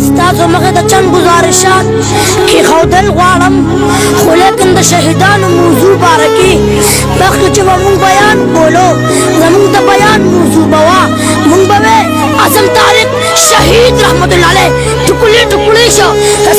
استاذ مغدا چند گزارشات کی خودل غوارم خو لیکن د شهیدانو موضوع بارکی مخکې چې مونږ بیان کولو زمونږ د بیان موضوع بوا مونږ به اعظم طارق شهید رحمت الله علیه ټکولی ټکولی شو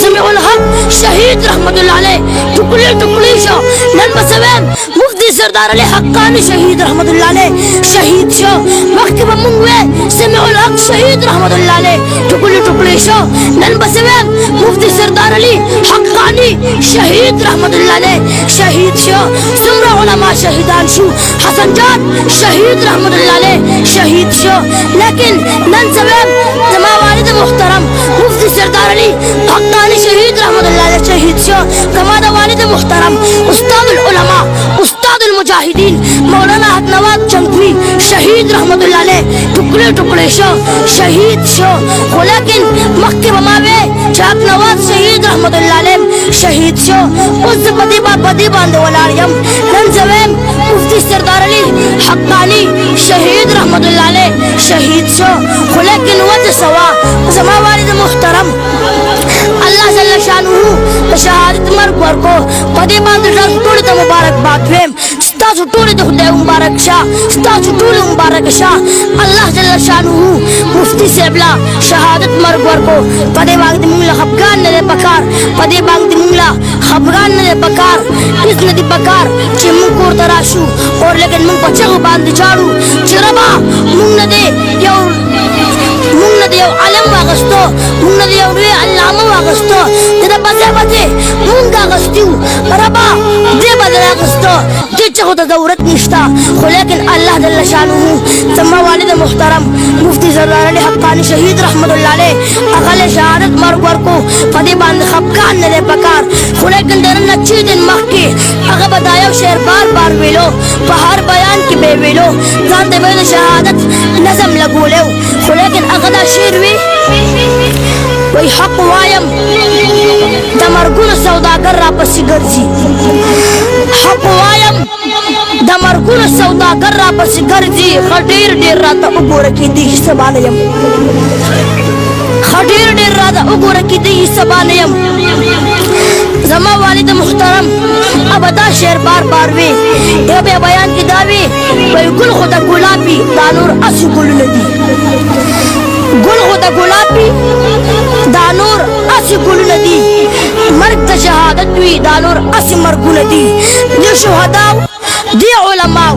سمیع الحق شهید رحمت الله علیه ټکولی ټکولی شو نن بسویم مفتی سردار علی حقانی شهید رحمت الله علیه شهید شو مخکې به مونږ سمیع الحق شهید رحمت الله علیه ټکولی ټکولی شو نن بسویم مفتی سردار علی حقانی شهید رحمت الله علیه شهید شو څومره علما شهیدان شو حسن جان شهید رحمت الله علیه شهید شو لیکن نن سویم زما والد محترم مفتی سردار علی حقانی شهید رحمت الله علیه شهید شو زما د والد محترم استاد العلماء استاد المجاهدین مولانا حق نواز چنگوی شهید رحمت الله علیه ټکړه ټکړه شو شهید شو خو لیکن مکه بماوي حق نواز شهید رحمت الله علیه شهید شو اوس پدی باندې ولاړم نن زویم مفتی سردار علی حقانی شهید رحمت الله علیه شهید شو خو لیکن وجه سوا زما والد محترم الله جل شانه شهادت مرګ ورکو پدی باندې ټول ته مبارکباد ویم ستاسو ټول ته خدای مبارک شه ستاسو ټول مبارک شه الله جل شانه مفتی سیبلا شهادت مرګ ورکو پدی باندې موږ خفګان نه پکار پدی باندې موږ خفګان نه پکار هیڅ نه دی پکار چې موږ کور ته راشو اور لیکن موږ په چغو باندې چاړو چې ربا موږ نه دی یو عالم واغستو موږ نه یو لوی علامه واغستو دا بځه موږ واغستو ربا دې بدل واغستو دې چې خو ته ضرورت نشته خو لیکن الله جل شانه زما والد محترم مفتی سردار علی حقانی شهید رحمت الله علیه هغه له شهادت مرګ ورکو په دې باندې خفګان نه دی پکار خو لیکن درنه چې دین مخکې هغه به دا یو شعر بار بار ویلو په هر بیان کې به ویلو ځان ته به شهادت نظم لګولیو خو لیکن هغه دا شعر وی وی حق وایم د مرګونو سوداګر را پسې ګرځي حق وایم د مرګونو سوداګر را پسې ګرځي خډیر ډیر راته وګوره کې دې سبا نه یم خډیر ډیر راته وګوره کې دې سبا نه یم زما والد محترم ابدا شعر بار بار وی یو به بیان کې دا وی وی ګل خدا ګلابي دا نور اسی ګلونه دي ګل خدا ګلابي دا نور اسی ګلونه دي مرګ د شهادت وی دا نور اسی مرګونه دي دي شهدا دي علماء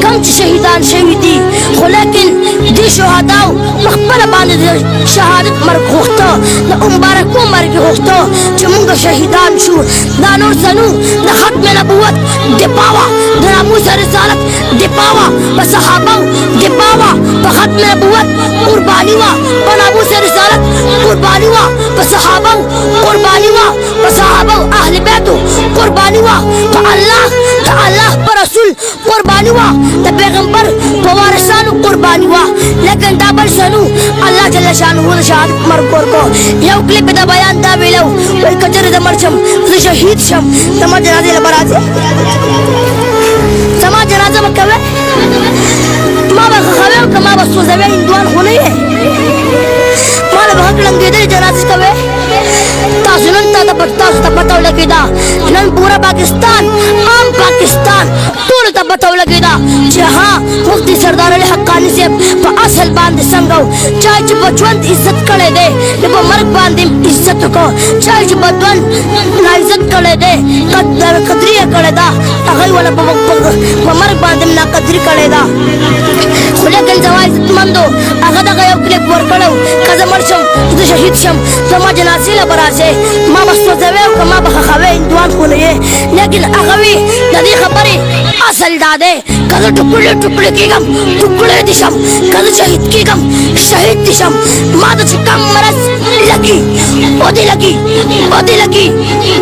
کم چې شهیدان شوي دي خو لیکن دي شهدا مخبره باندې شهادت مرګ غوښته د مبارکو مرګ غوښته چې موږ شهیدان شو دا نور سنو د ختم نبوت دپاوا د ناموس رسالت دپاوا په صحابه دپاوا په ختم نبوت قرباني وا په ناموس رسالت قرباني وا په صحابه قرباني وا په صحابه اهل بیتو قرباني وا په الله پر رسول قرباني وا د پیغمبر په وارثانو قرباني وا لیکن دا بل شنو الله جل شانه د شهادت مرګ ورکو یو کلیپ د بیان دا ویلو وای کچره د مرشم زه شهید شم تما جنازه لبراځي تما جنازه وکوي ما به خو کما به سوزوي اندوان خونه یې ما به هکړم دې جنازه کوي تاسو نن ته پتاو لګیدا نن پورا پاکستان عام پاکستان ټول ته پتاو لګیدا چې ها مفتی سردار علی حقانی صاحب په اصل باندې څنګه چا چې په ژوند عزت کړی دی په مرګ باندې عزت وکړو چا چې په ژوند نه عزت کړی دی قدرې کړی دا هغه ولا په مرګ باندې نه قدرې کړی دا خو لیکن زما عزتمندو هغه دغه یو کلیپ ورکړو که زه مړ شم زه شهید شم زما جنازې له به راځې ما به سوځوې او که ما به ښخوې هندوان خو نه یې لیکن هغه وي د دې خبرې اصل دا دی که زه ټوکړې ټوکړې کېږم ټوکړې دې شم که زه شهید کېږم شهید دې شم ما ته چې کم مرض لګي